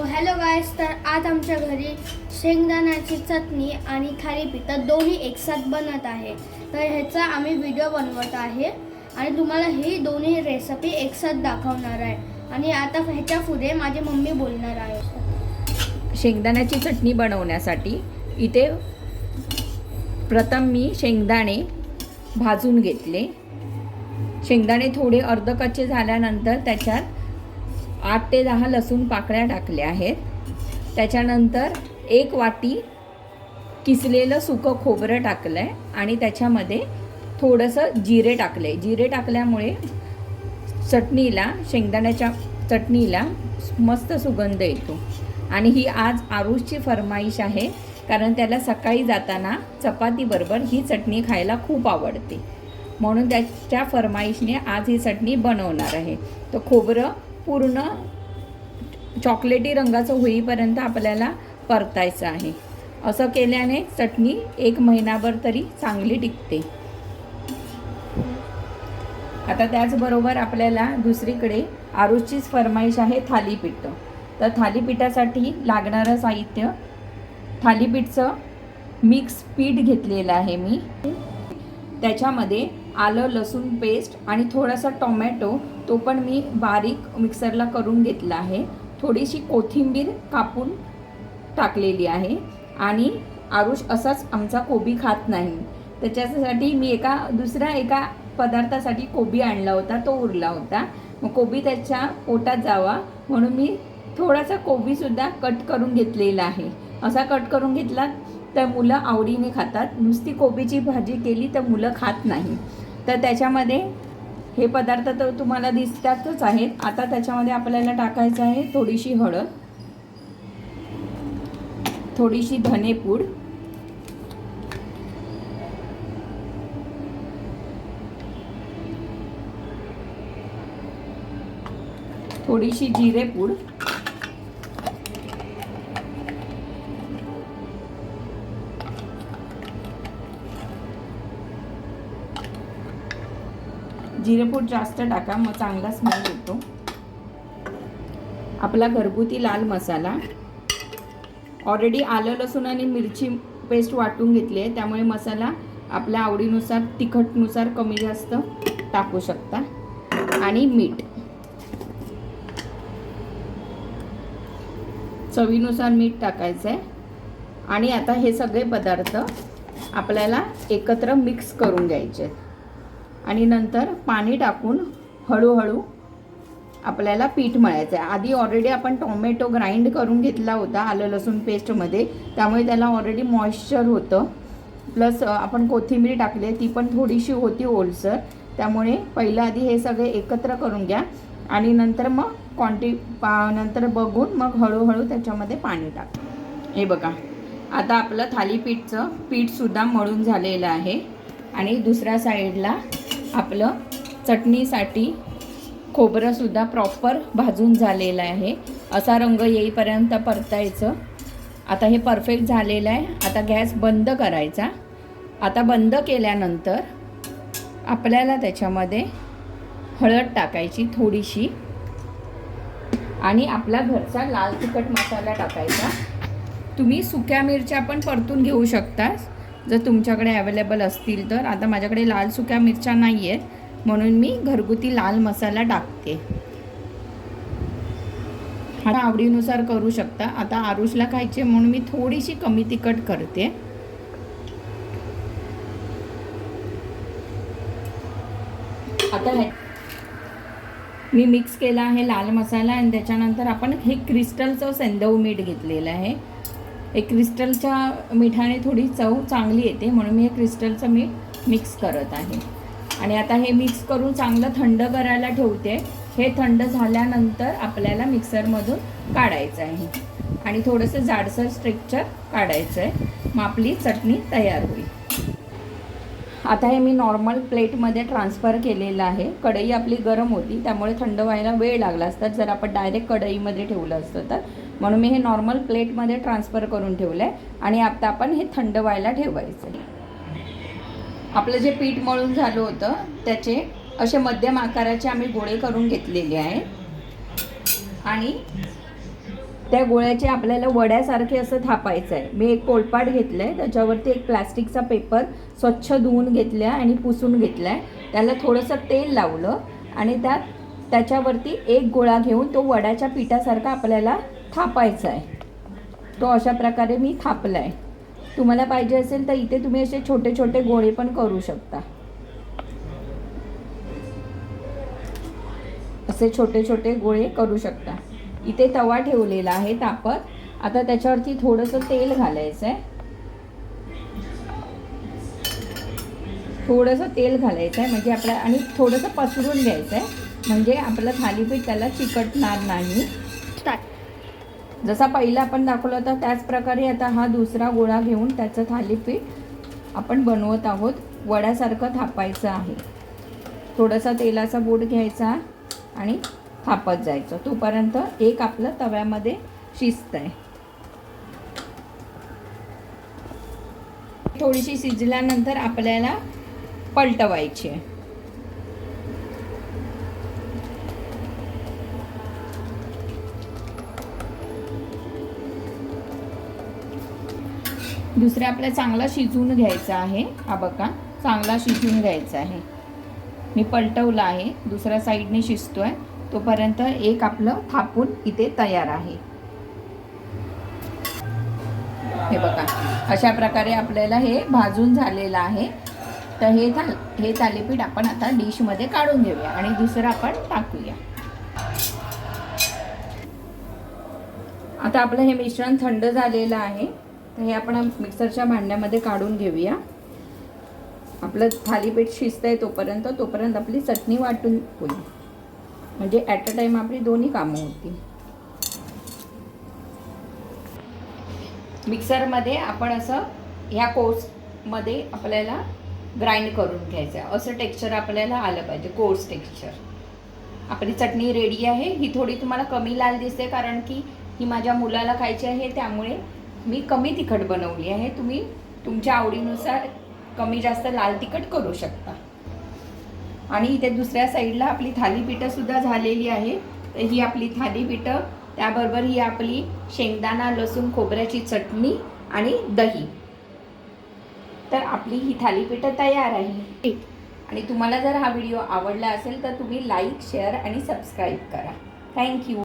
Hello गाईस, तर आज आमच्या घरी शेंगदाण्याची चटणी आणि थालीपीठ दोन्ही एकसाथ बनत आहे. तर ह्याचा आम्ही व्हिडिओ बनवत आहे आणि तुम्हाला ही दोन्ही रेसिपी एकसाथ दाखवणार आहे. आणि आता ह्याच्या पुढे माझी मम्मी बोलणार आहे. शेंगदाण्याची चटणी बनवण्यासाठी इथे प्रथम मी शेंगदाणे भाजून घेतले. शेंगदाणे थोडे अर्धकच्चे झाल्यानंतर त्याच्यात 8 ते 10 लसूण पाकळ्या टाकल्या आहेत. त्याच्यानंतर 1 वाटी किसलेलं सुकं खोबरं टाकलं आहे आणि त्याच्यामध्ये थोडंसं जिरे टाकले. जिरे टाकल्यामुळे चटणीला, शेंगदाण्याच्या चटणीला मस्त सुगंध येतो. आणि ही आज आरुषची फरमाईश आहे, कारण त्याला सकाळी जाताना चपातीबरोबर ही चटणी खायला खूप आवडते, म्हणून त्याच्या फरमाईशने आज ही चटणी बनवणार आहे. तर खोबरं पूर्ण चॉकलेटी रंगाचं होईपर्यंत आपल्याला परतायचं आहे. असं केल्याने चटणी 1 महिनाभर तरी चांगली टिकते. आता त्याचबरोबर आपल्याला दुसरीकडे आरुषचीच फरमाईश आहे थालीपीठ. तर थालीपीठासाठी लागणारं साहित्य, थालीपीठचं मिक्स पीठ घेतलेलं आहे मी. त्याच्यामध्ये आलं लसूण पेस्ट आणि थोडासा टोमॅटो, तो पण मी बारीक मिक्सरला करून घेतला आहे. थोडीशी कोथिंबीर कापून टाकलेली आहे. आणि आरुष असाच आमचा कोबी खात नाही, त्याच्यासाठी मी दुसऱ्या एका पदार्थासाठी कोबी आणला होता, तो उरला होता. मग कोबी त्याच्या पोटात जावा म्हणून मी थोडासा कोबीसुद्धा कट करून घेतलेला आहे. असा कट करून घेतला तर मुलं आवडीने खातात. नुसती कोबीची भाजी केली तर मुलं खात नाही. तर त्याच्यामध्ये हे पदार्थ तर तुम्हाला दिसतातच आहेत. आता त्याच्यामध्ये आपल्याला टाकायचं आहे थोडीशी हळद, थोडीशी धनेपूड, थोडीशी जिरेपूड, जिरेपूड जास्त टाका, मग चांगला स्मेल येतो. आपला घरगुती लाल मसाला, ऑलरेडी आलं लसूण आणि मिरची पेस्ट वाटून घेतली आहे, त्यामुळे मसाला आपल्या आवडीनुसार तिखटनुसार कमी जास्त टाकू शकता. आणि मीठ चवीनुसार मीठ टाकायचं आहे. आणि आता हे सगळे पदार्थ आपल्याला एकत्र मिक्स करून घ्यायचे आहेत. आणि नंतर पाणी टाकून हळूहळू आपल्याला पीठ मळायचं आहे. आधी ऑलरेडी आपण टोमॅटो ग्राइंड करून घेतला होता आलं लसूण पेस्टमध्ये, त्यामुळे त्याला ऑलरेडी मॉइश्चर होतं. प्लस आपण कोथिंबीर टाकली, ती पण थोडीशी होती ओलसर. त्यामुळे पहिलं आधी हे सगळे एकत्र करून घ्या आणि नंतर मग नंतर बघून मग हळूहळू त्याच्यामध्ये पाणी टाक. हे बघा, आता आपलं थालीपीठचं पीठसुद्धा मळून झालेलं आहे. आणि दुसऱ्या साईडला आपलं चटणीसाठी खोबरंसुद्धा प्रॉपर भाजून झालेलं आहे. असा रंग येईपर्यंत परतायचं. आता हे परफेक्ट झालेलं आहे. आता गॅस बंद करायचा. आता बंद केल्यानंतर आपल्याला त्याच्यामध्ये हळद टाकायची थोडीशी आणि आपला घरचा लाल तिखट मसाला टाकायचा. तुम्ही सुक्या मिरच्या पण परतून घेऊ शकता जर तुमच्याकडे अवेलेबल असतील तर. आता माझ्याकडे लाल सुक्या मिरच्या नाही आहेत, म्हणून मी घरगुती लाल मसाला टाकते. हा आवडीनुसार करू शकता. आता आरुषला खायचे म्हणून मी थोडीशी कमी तिखट करते. आता मी मिक्स केला आहे लाल मसाला आणि त्याच्यानंतर आपण हे क्रिस्टलचं सेंधव मीठ घेतलेलं आहे. हे क्रिस्टलच्या मिठाने थोडी चव चांगली येते, म्हणून मी हे क्रिस्टलचं मीठ मिक्स करत आहे. आणि आता हे मिक्स करून चांगलं थंड करायला ठेवते. हे थंड झाल्यानंतर आपल्याला मिक्सरमधून काढायचं आहे आणि थोडंसं जाडसर स्ट्रेक्चर काढायचं आहे. मग आपली चटणी तयार होईल. आता हे मी नॉर्मल प्लेटमध्ये ट्रान्सफर केलेलं आहे. कढई आपली गरम होती, त्यामुळे थंड व्हायला वेळ लागला असता जर आपण डायरेक्ट कढईमध्ये ठेवलं असतं तर. म्हणून मी हे नॉर्मल प्लेटमध्ये ट्रान्सफर करून ठेवलं आहे. आणि आता आपण हे थंड व्हायला ठेवायचं. आपलं जे पीठ मळून झालं होतं त्याचे असे मध्यम आकाराचे आम्ही गोळे करून घेतलेले आहे. आणि त्या गोळ्याचे आपल्याला वड्यासारखे असं थापायचं आहे. मी एक पोळपाट घेतलं आहे, त्याच्यावरती एक प्लास्टिकचा पेपर स्वच्छ धुवून घेतला आणि पुसून घेतला आहे. त्याला थोडंसं तेल लावलं आणि त्याच्यावरती एक गोळा घेऊन तो वड्याच्या पिठासारखा आपल्याला थापायचा आहे. तो अशा प्रकारे मी थापला आहे. तुम्हाला पाहिजे असेल तर इथे तुम्ही असे छोटे छोटे गोळे पण करू शकता. असे छोटे छोटे गोळे करू शकता. इथे तवा ठेवलेला आहे तापत. आता त्याच्यावरती थोडंसं तेल घालायचं आहे. थोडंसं तेल घालायचं आहे म्हणजे आपल्या आणि थोडंसं पसरून घ्यायचं आहे म्हणजे आपलं थालीपीठ त्याला चिकटणार नाही. जसा पहिला आपण दाखवला होता त्याच प्रकारे आता हा दुसरा गोळा घेऊन त्याचं थालीपीठ आपण बनवत आहोत. वड्यासारखं थापायचं आहे. थोडासा तेलाचा बोट घ्यायचा आणि थापत जायचं तोपर्यंत एक आपलं तव्यामध्ये शिजतंय. थोडीशी शिजल्यानंतर आपल्याला पलटवायची आहे. दुसरं आपल्याला चांगला शिजवून घ्यायचा आहे. हा बघा चांगला शिजवून घ्यायचा आहे. मी पलटवला आहे. दुसऱ्या साईडने शिजतोय तोपर्यंत एक आपलं थापून इथे तयार आहे. हे बघा अशा प्रकारे आपल्याला हे भाजून झालेलं आहे. तर हे थालीपीठ आपण आता डिशमध्ये काढून घेऊया आणि दुसरं आपण टाकूया. आता आपलं हे मिश्रण थंड झालेलं आहे. तर हे आपण मिक्सरच्या भांड्यामध्ये काढून घेऊया. आपलं थालीपीठ शिजतंय तोपर्यंत आपली चटणी वाटून होईल म्हणजे ॲट अ टाईम आपली दोन्ही कामं होतील. मिक्सरमध्ये आपण असं ह्या कोर्समध्ये आपल्याला ग्राइंड करून घ्यायचं आहे. असं टेक्स्चर आपल्याला आलं पाहिजे, कोर्स टेक्स्चर. आपली चटणी रेडी आहे. ही थोडी तुम्हाला कमी लाल दिसते कारण की ही माझ्या मुलाला खायची आहे त्यामुळे मी कमी तिखट बनवली आहे. तुम्ही तुमच्या आवडीनुसार कमी जास्त लाल तिखट करू शकता. आणि इथे दुसऱ्या साईडला आपली थालीपीठंसुद्धा झालेली आहे. तर ही आपली थालीपीठं, त्याबरोबर ही आपली शेंगदाणा लसूण खोबऱ्याची चटणी आणि दही. तर आपली ही थालीपीठं तयार आहे. आणि तुम्हाला जर हा व्हिडिओ आवडला असेल तर तुम्ही लाईक शेअर आणि सबस्क्राईब करा. थँक्यू.